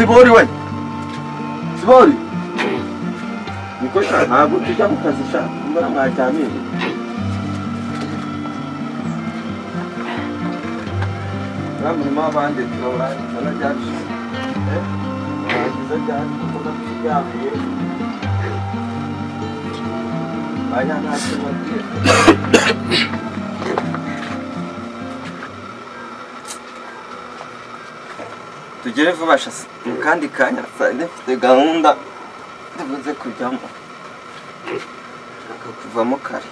Sibori we. Sibori. Niko sha ntabwo tujya mu kazi sha. Mbona mwacyamye. Ramwe mabande turora sana cyane. Ngize cyane kuko cyamye. Baya nacyo bagiye. Tugere vuba shasi mu kandi kanya ndafite gahunda ndavuze kujyamo akakuvamo kare.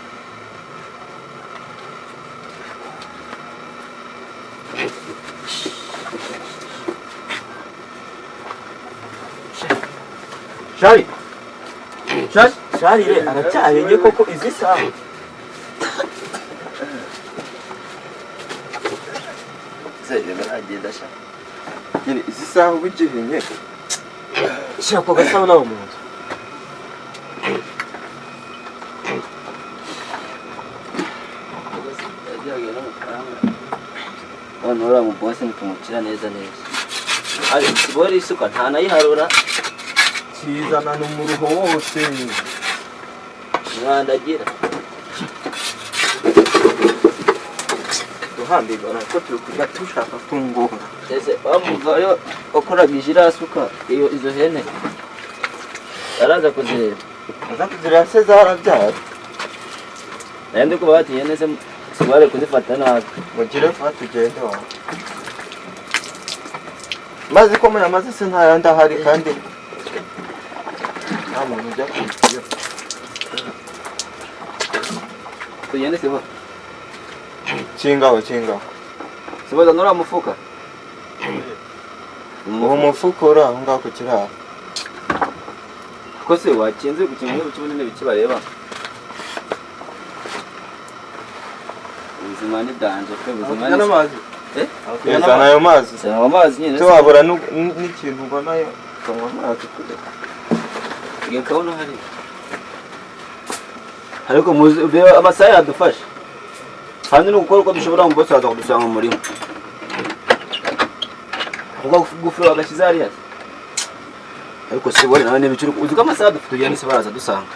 Sharire aracyahenge koko izi saha. Zeye baragenda sha. Yeni izi saha ubigihenye. Shako gasaba nawo mu nzu. Bano ora mu boss ni kumukira neza neza. Ari Sibori isuka nta nayiharura. Kizana n'umuruho wose. Mwandagira. Duhambirwa nako turukuga tushaka kungora. Ese bamugayo okora bijira suka iyo izo hene. Araza kuzireba. Aza kuzireba se zarabyara. Nende ko bati hene se Sibori kuzifata nabi. Mugire fa tugende wa. Mazi ko amazi se nta yandi ahari kandi muntu ujya kugira. Tugende Sibori. Chingaho. Sibori nora mufuka. Uwo mufuka ora aho ngaho kukira. Ko se wakinze gukimwe bukibone bikibareba. Ubuzima ni danje pe ubuzima ni amazi. Yazana ayo mazi. Sema amazi nyine. Twabura n'ikintu ubona yo kanywa amazi kure. Igakabona hari. Ariko muzi amasaya adufasha. Handi no gukora uko dushobora mu bose adusanga mu murimo. Uko gufura agashiza ari hasi. Ariko Sibori nawe n'ibicuru uzi ko amasaya dufite yani se baraza dusanga.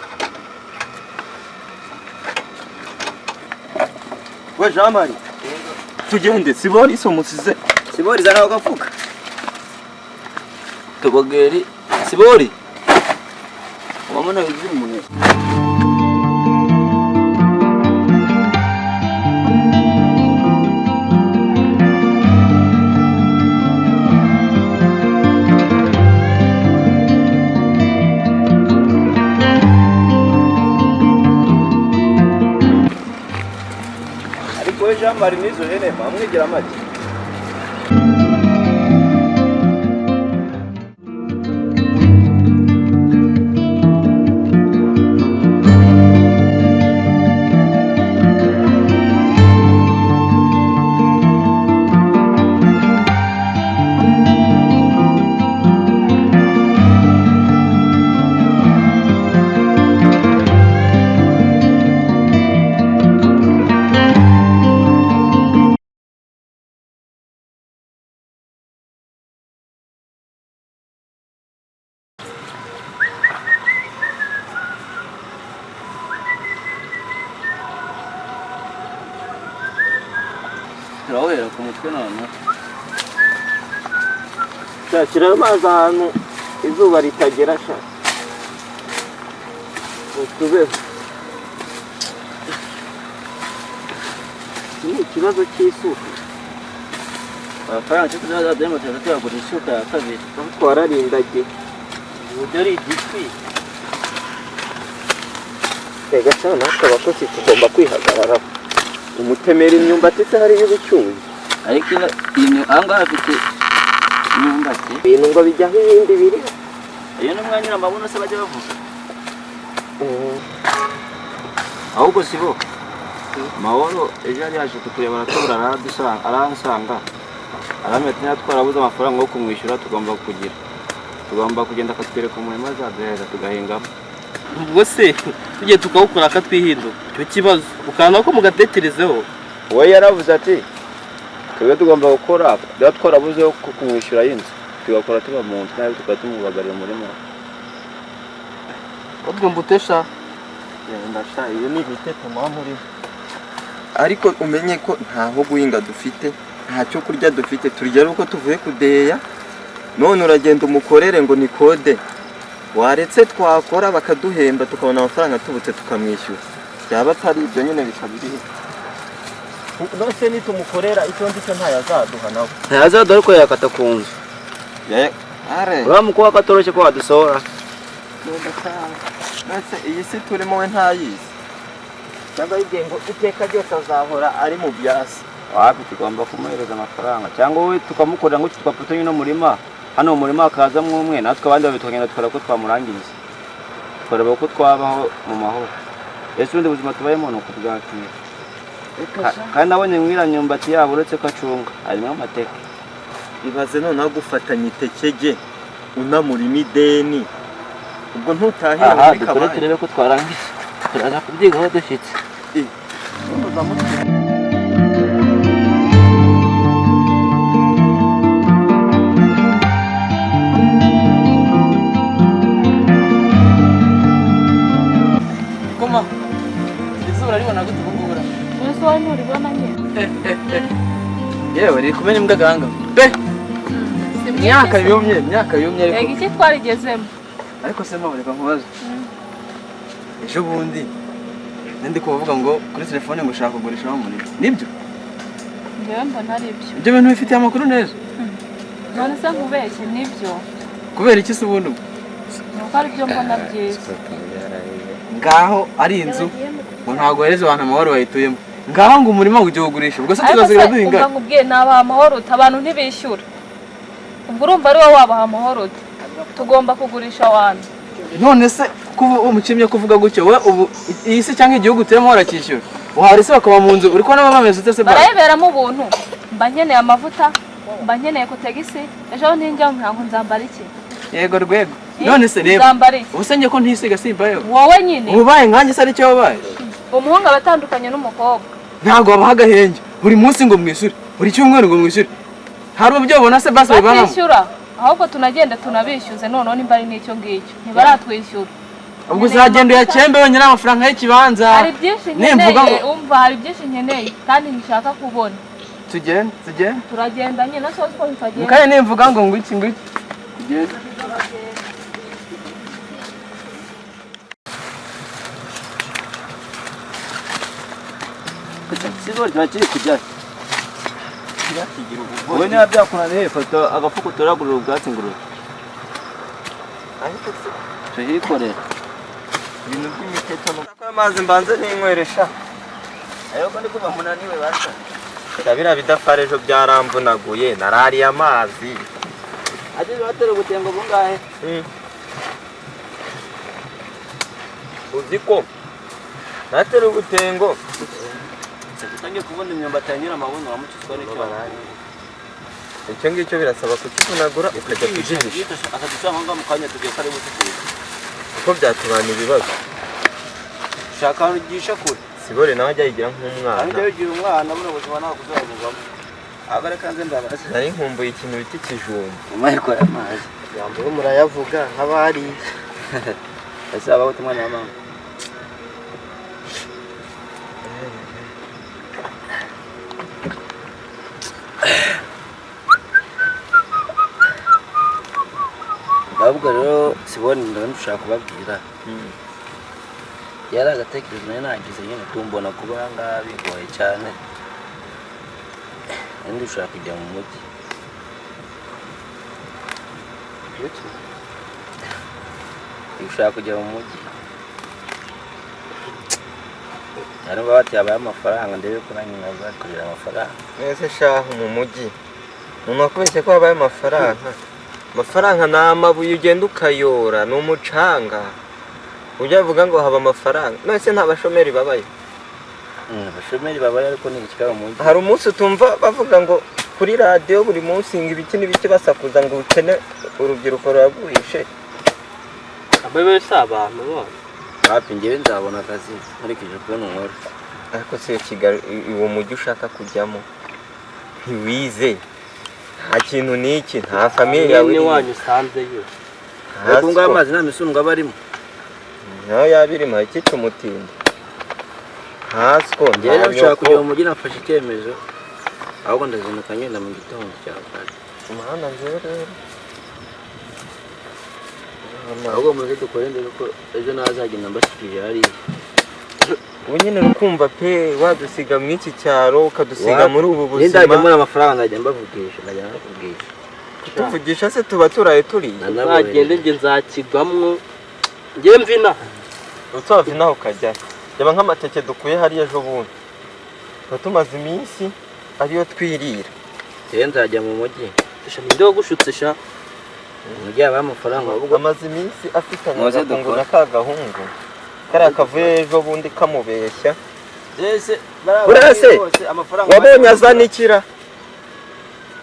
We jamari. Tugende Sibori so musize. Sibori zana ugafuka. Tugogeri Sibori. Wamona bizi umuntu. Jamari nizo hene bamwigira amagi. Rawera ku mutwe none. Cyakira amazi ahantu izuba ritagera sha. Utube. Ni ikibazo cy'isuka. Afanya cyo kuzaza demo cyangwa kuri isuka ya kabiri. Twararindagiye. Udari igitwi. Tega cyane akaba ko tugomba kwihagarara. Umutemera imyumbati se hari y'ubucuzi. Ariko ino anga afite imyumbati. Ibintu ngo bijya nk'ibindi biri. Iyo n'umwanya amabuno se bajya bavuga. Ahubwo sibo. Mahoro ejo yari yaje kutureba aratubura aransanga. Arametnya twarabuze amafaranga yo kumwishyura tugomba kugenda akatwereka umurimo azaduheza tugahingamo. Ubwo se tujye tukawukora akatwihinduka. Cyo kibazo ukana ko mugatekerezeho. Wowe yaravuze ati twebwe tugomba gukora twarabuze yo kumwishyura y'inzu. tugakora tuba mu nzu nabi tukatumubagarira umurima ubwo mbutesha ndasha iyo ni ibiteto muri ariko umenye ko ntaho guhinga dufite ntacyo kurya dufite turya uko tuvuye kudeya none uragenda umukorere ngo ni kode waretse twakora bakaduhemba tukabona amafaranga tubutse tukamwishyura byaba atari ibyo nyine bikabiriho nose nitumukorera icyo ndicyo ntayazaduha nawe ntayazaduha ariko yakata ku nzu uramukuba katoroshye ko wadusohora nose iyi si turimo we ntayizi cyangwa yigiye ngo iteka ryose azahora ari mu byasi wapi tugomba kumuhereza amafaranga cyangwa wowe tukamukorera ngo tukaputonye no murima hano mu murima akazamwe umwe natwe abandi babitwagenda tukora ko twamurangiriza tukareba ko twabaho mu mahoro ese ubundi buzima tubayemo ni ukubwakira kandi nabonye mwiranyumbati yabo uretse ko acunga harimo amateka ibaze noneho gufatanya itekege unamurima ideni ubwo ntutahira muri kabari turebe ko twarangiza turaza kubyigaho dushyitse koma izuba ribona gute ubungubura ese wowe nturibona nyine yewe riri kumenya imbwa gahanga pe myaka yumye ariko yego iki twarigezemo ariko se mpabureka nkubazo ejo bundi ndi kuvuga ngo kuri telefone ngo ushaka kugurisha umurimo nibyo njyewe mbona ari byo ibyo bintu bifitiye amakuru neza none se nkubeshye nibyo kubera iki se ubundi nuko ari byo mbona byiza ngaho ari inzu ngo ntabwo hereza abantu amahoro bayituyemo ngaho ngo umurima ujye ugurisha ubwo se tuzazigira duhinga ariko nkubwiye nabaha amahoro abantu ntibishyura ubwo urumva ari wowe wabaha amahoro tugomba kugurisha abantu none se kuba umukimye kuvuga gutyo we ubu iyi si cyangwa igihugu turimo warakishyura uhari se bakaba mu nzu uri kubona bameze ute se barayiberamo ubuntu mba nkeneye amavuta mba nkeneye kutegisi ejo ninjya nkango nzambara iki yego rwego none se reba ubusenge ko ntisiga simbayo wowe nyine ubaye nkanjye se aricyo wabaye umuhungu abatandukanye n'umukobwa ntabwo wabaha agahenge buri munsi ngo mwishyure buri cyumweru ngo mwishyure hari ubyo ubona se basi babanamo batishyura ahubwo tunagenda tunabishyuze noneho nimba ari n'icyo ngicyo ntibaratwishyura ubwo uzagenda uyakembe wenyine amafaranga y'ikibanza hari byinshi nkeneye umva hari byinshi nkeneye kandi nshaka kubona tugende turagenda nyine so ko bitagenda mukanye nimvuga ngo ngwiki tugende Sibori turakiri kujya wowe niba byakunaniye fata agafuko turagurira ubwatsi ngurura tuhikorera ibintu by'imiteto nuko amazi mbanze ninkweresha ayoko ndi kuva munaniwe basa ndabira bidafara ejo byaramvunaguye narariye amazi ageze batera ubutengo bungahe uzi ko natera ubutengo tutangiye kubona imyumbati yangira amabuno uramucitswa n'icyo icyo ngicyo birasaba kukivunagura ukajya kujijisha akadusanga ngaho mu kanya tugiye kare butukuye kuko byatubana ibibazo shaka ugisha kure Sibori nawe ajya yigira nk'umwana kandi yigira umwana buri buzima ntabwo kuzabugamo abare kanze ndabaza nari nkumbuye ikintu bita ikijumba umayiko y'amazi yambuye murayavuga nk'abari ese abaho umwana wa mama ahubwo rero Sibori ndashaka kubabwira yari agatekerezo nari nagize nyine tumbona kuba ahangaha bigoye cyane ndi ushaka kujya mu mujyi ushaka kujya mu mujyi ariko bati yabaye amafaranga ndebe ko nanjye nazakorera amafaranga nese shaho mu mujyi umuntu akubeshye ko habaye amafaranga ni amabuye ugenda ukayora ni umucanga ujya avuga ngo haba amafaranga nese nta bashomeri babaye abashomeri babaye ariko ni ikikaba mu mujyi hari umunsi utumva bavuga ngo kuri radiyo buri munsi ngo ibiki n'ibiki basakuza ngo ubukene urubyiruko ruraguhishe abaye si abantu bose hafi ngewe nzabona akazi nkurikije kubona inkuru ariko si Kigali uwo mujyi ushaka kujyamo ntiwize nta kintu niki nta famille yawe ni wanyu sanze yo ariko ngo amazi nta misundwa barimo nayo yabirimo ikica umutinda hasiko njye nashaka kujya mu mujyi nafashe icyemezo ahubwo ndazinduka ngenda mu gitondo cya kare umwana rero ahubwo muze dukore ndebe ko ejo nazagenda mbashikije hariya ubu nyine rukumva pe wadusiga mu iki cyaro ukadusiga muri ubu buzima ndajya muri amafaranga ndajya mbavugisha ndajya nakuvugisha tuvugisha se tuba turaye turiye nagende nge nzakigwamwo nge mvina utava inaho ukajya yaba nk'amateke dukuye hariya ejo bundi tuba tumaze iminsi ariyo twirira rero nzajya mu mujyi sha ninde wagushutse sha umujyi aba amafaranga ahubwo amaze iminsi afitanye agakungu na ka gahungu kariya kavuye ejo bundi kamubeshya burase wabonye azanikira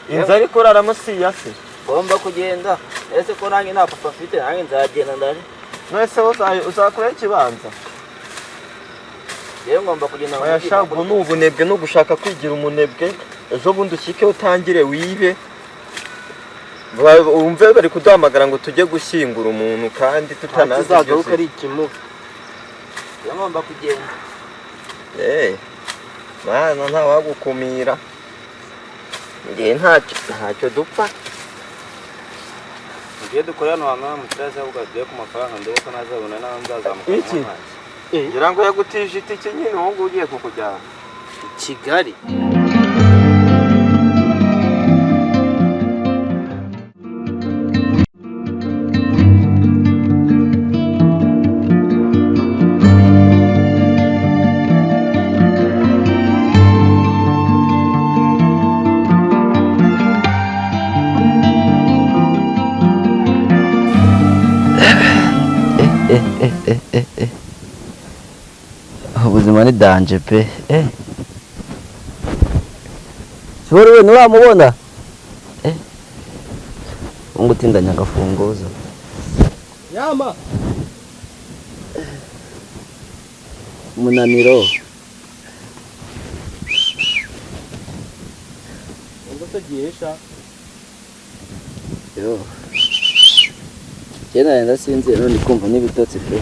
inzu ariko uraramo siyasi ngomba kugenda ese ko nanjye nta papa afite nanjye nzagenda ndaje mwese uzakora ikibanza rero ngomba kugenda mu mujyi ubwo ni ubunebwe no gushaka kwigira umunebwe ejo bundi ushyike utangire wibe wumve bari kuduhamagara ngo tujye gushyingura umuntu kandi tutanazi byose ari ikimu ngomba kugenda mwana ntawagukumira ngiye ntacyo dupfa ngiye dukorera no hano mutaraza ahubwo agiye ku mafaranga ndebe ko nazabona nawe nzazamuka iki ngira ngo yagutije itike nyine wowe ngo ugiye kukujyana Kigali ubuzima ni danje pe Sibori we nuramubona ungutindanya agafunguzo yama umunaniro ubwo tugiesha yo Jena nenda sinzi none kumva n'ibitotsi pe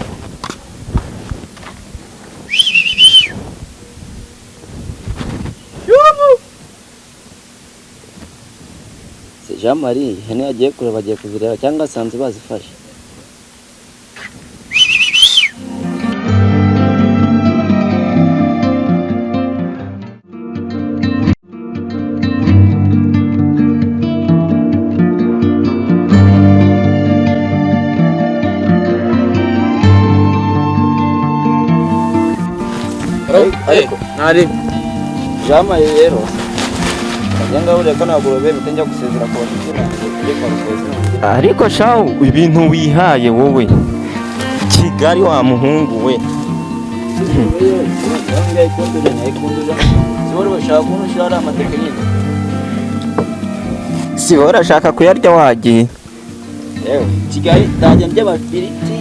Jean Marie hene agiye kureba agiye kuzireba cyangwa asanze bazifashe ariko ntari Jean Marie rero Yanga uri ko naguro be bitajya gusezera ku bashikira ngiye kwa rukozi ariko shaho ibintu wihaye wowe Kigali wa muhungu we Sibori bashaka kuno shara amateke nyine Sibori ashaka kuyarya wagiye yewe Kigali ndaje by'abafiriti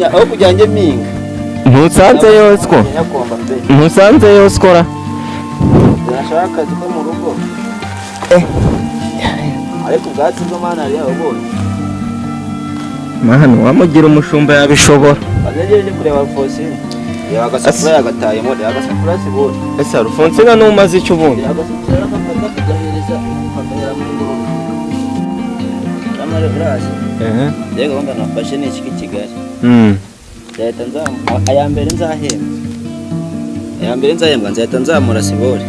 aho kujyanje minga ntusanze yosiko ntusanze yoskora nashaka ziko mu rugo ariko ubwatsi bwo mana ari abone mahano wamugira umushumba yabishobora azaje kureba Alphonsine yagasafura yagataye mode yagasafura Sibori ese Alphonsine numaze icyo ubundi yagasafura akafata kugahereza kamera mu rugo amare brazi yego ngomba nafashe n'iki Kigali Zahita nzamura ayambere nzahembwa nzahita nzamura Sibori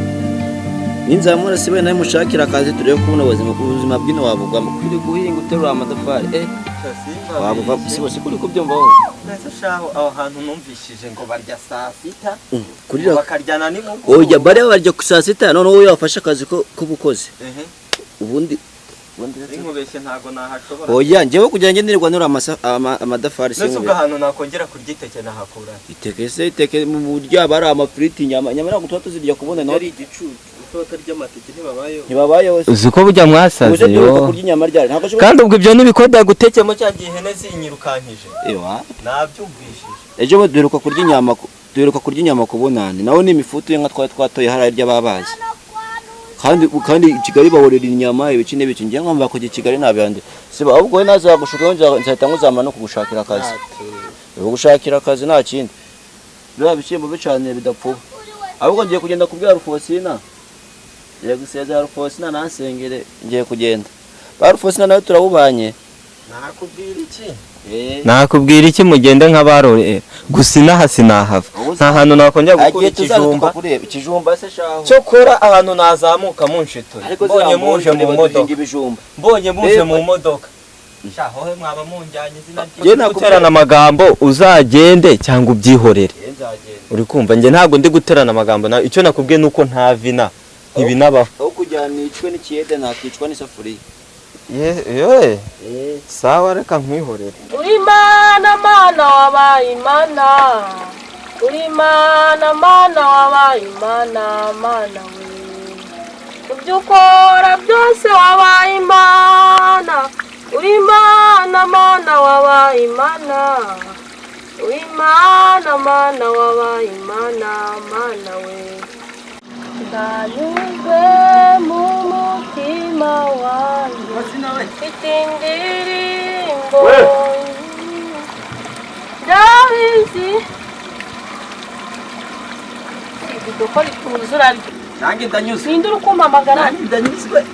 ninzamura Sibori nawe mushakira akazi turebe kubona ubuzima bw'ino wabugwa kuri guhinga uterura amadafari wabuva Sibori kuri kubyumva wowe nese shaho aho hantu numvishije ngo barya saa sita kurira bakaryana nimugoroba oya bare barya ku saa sita none wowe wafashe akazi ko kubukoze ubundi inkubeshye ntago nahashobora oya njyewe kugira ngo nirwa nura amadafari se nese ubwo ahantu nakongera kurya iteke nahakura iteke mu buryo abari amafiriti nyama nako tuba tuzirya kubona no ari igicucu utota ry'amateke ntibabayeho uziko burya mwasaze yo kurya inyama ryari ntabwo kandi ubwo ibyo nibikoda gutekemo cya gihe hene zinyirukankije ewa nabyumvishije ejo duheruka kurya inyama kubonane nawo ni imifutu y'inka twatoye harari ry'ababazi kandi Kigali bahorera inyama ibici n'ibiki ngiye ngomba kujya Kigali nabiyande siba ahubwo nazagushuka nzahita nguzama no kugushakira akazi gushakira akazi nta kindi bya bishimbo bicane bidapfuba ahubwo ngiye kugenda kubwira Rufosina ngiye gusezera Rufosina nansengere ngiye kugenda ba Rufosina nawe turabubanye nakubwira iki mugende nk'abarore gusa inaha sinahava nta hantu nakongera gukura ikijumba se shaho cyo kora ahantu nazamuka munshitura mbonye muje mu modoka shaho he mwaba munjyanye izina guterana amagambo uzagende cyangwa ubyihorere uri kumva nge ntago ndi guterana amagambo nawe icyo nakubwiye nuko nta vina ntibinabaho aho kujyana icwe n'ikiyede nakicwa n'isafuriya sawa reka nkwihorere uri mana mana wabaye imana uri mana mana wabaye imana mana we ibyo ukora byose wabaye imana uri mana mana wabaye imana uri mana mana wabaye imana mana we ndanyuzwe mu mutima wanjye mfite indirimbo ndabizi idoko rituzura nange ndanyuzwe ninde uri kumpamagara ndanyuzwe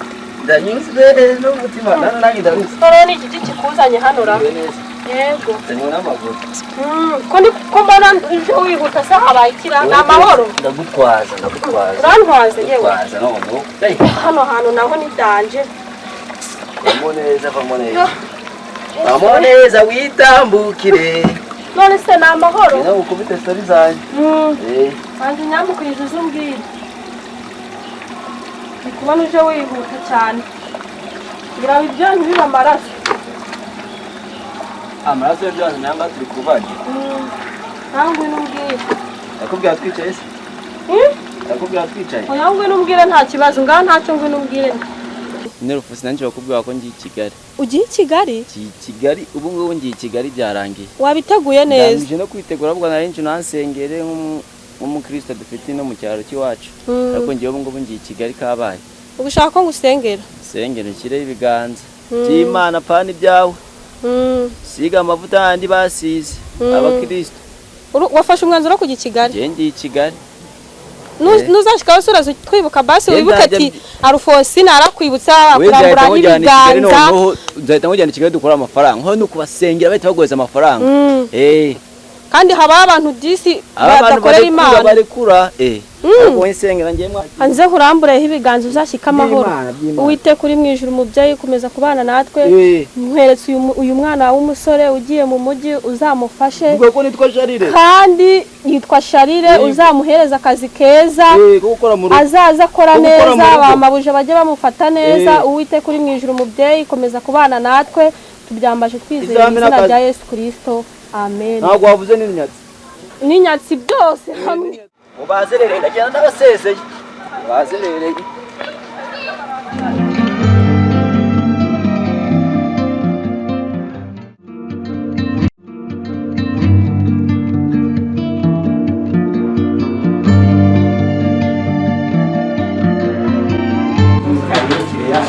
n'umutima nange ndanyuzwe none iki giti kikuzanye hano ra yego ndanyura amaguru ko mbona uje wihuta se habaye ikira ni amahoro ndagutwaza urantwaze yewe hano hantu naho ni danje vamo neza witambukire none se ni amahoro nawe ukubite stori zanjye wanjye nyambukiriza uzumbwira ndi kubona uje wihuta cyane ngira ngo ibyo ntibibe amaraso amaraso y'ibyanyu nanga turi kubagira nangwe numbwire nakubwira twicaye se nakubwira twicaye oya ngwe numbwire nta kibazo ngaha ntacyo ngwe numbwire Nerufosina nje bakubwira ko ngiye Kigali ugiye Kigali Kigali ubu ngubu ngiye Kigali byarangiye wabiteguye neza ndangije no kwitegura ahubwo narinje nansengere nk'umukristo dufite no mu cyaro cy'iwacu ariko ngiye ubu ngubu ngiye Kigali kabaye ugushaka ko ngusengera sengere kire ibiganza cy'Imana pani byawe siga amavuta yandi basize abakristo wafashe umwanzuro kujya Kigali ngiye Kigali nuzashika usuraza twibuka basi wibuka ati Arufosina arakwibutsa kurambura ibiganza nzahita ngujyana Kigali dukora amafaranga nko no kubasengera bahita bagoza amafaranga kandi haba abantu disi badakorera Imana barekura ariko nsengera ngiye mwa hanze kurambureho ibiganza uzashika amahoro uwite kuri mwijuru umubyeyi kumeza kubana natwe nkweretse uyu mwana w'umusore ugiye mu mujyi uzamufashe ubwo nitwa Sharire kandi yitwa Sharire uzamuhereza akazi keza azaza akora neza bamabuje bajye bamufata neza uwite kuri mwijuru umubyeyi komeza kubana natwe tubyambaje twizeye izina rya Yesu Kristo amen ntabwo wavuze n'inyatsi byose hamwe ubazerere ndagenda ndabasezeye ubazerere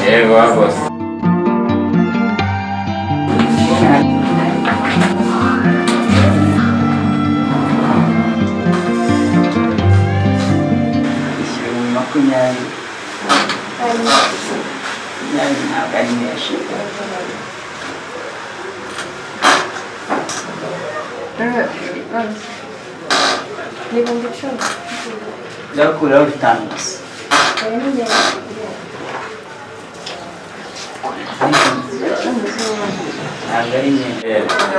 yego boss Zakura bitanu gusa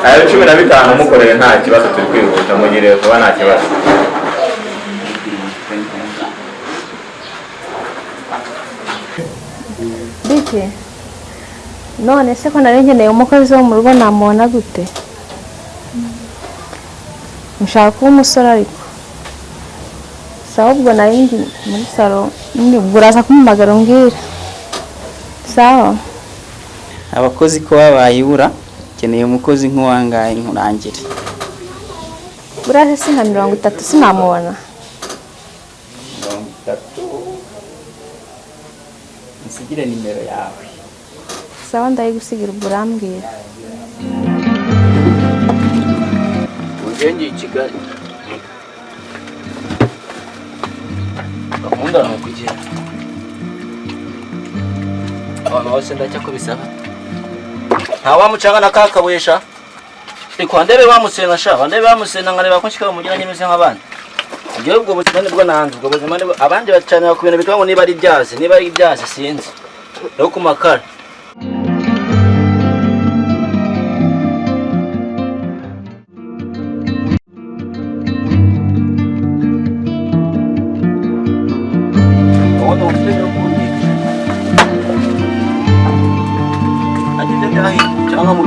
ayo 15 mukorere nta kibazo turi kwihuta mugire vuba nta kibazo bike none se ko narengeneye umukozi wo mu rugo namubona gute nshaka kuba umusore ariko sawa ubwo narindi muri salo uraza kumumagara umbwira sawa abakozi ko babayibura keneye umukozi nk'uwangaye nkurangire burase si nka 30 sinamubona tugire nimero yawe. sawa ndayigusigira ubwo urambwira. ugenge i Kigali gahunda ni ukugenda abantu bose ndajya kubisaba nta wamucanga na kakabuyesha riko ndebe bamusena sha bandebe bamusena nkareba ko nshika umugira nyine nk'abandi igihe ubwo buzima nibwo nanze ubwo buzima nibwo abandi bacana ku bintu bitwa ngo niba ari ibyazi sinzi no ku makara cyangwa mu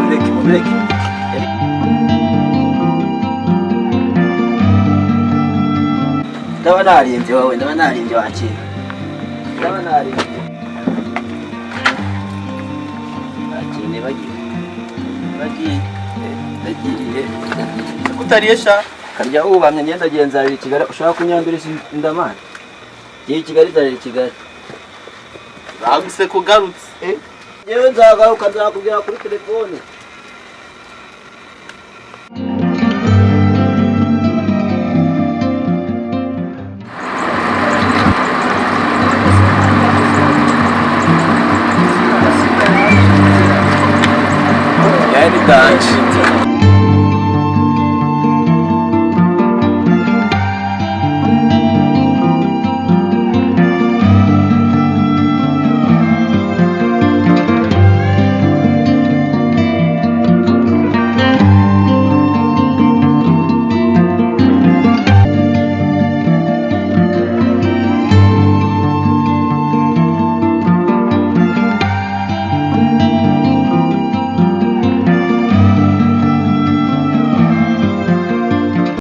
bireke ndaba narinze wowe ndaba narinze wakira ndaba narinze akine bagiye kutariye sha karya ubamye ngenda genzarira Kigali ushaka kunyambira indamana giye Kigali darira Kigali baguse kugarutse yewe nzagaruka nzakubwira kuri telefone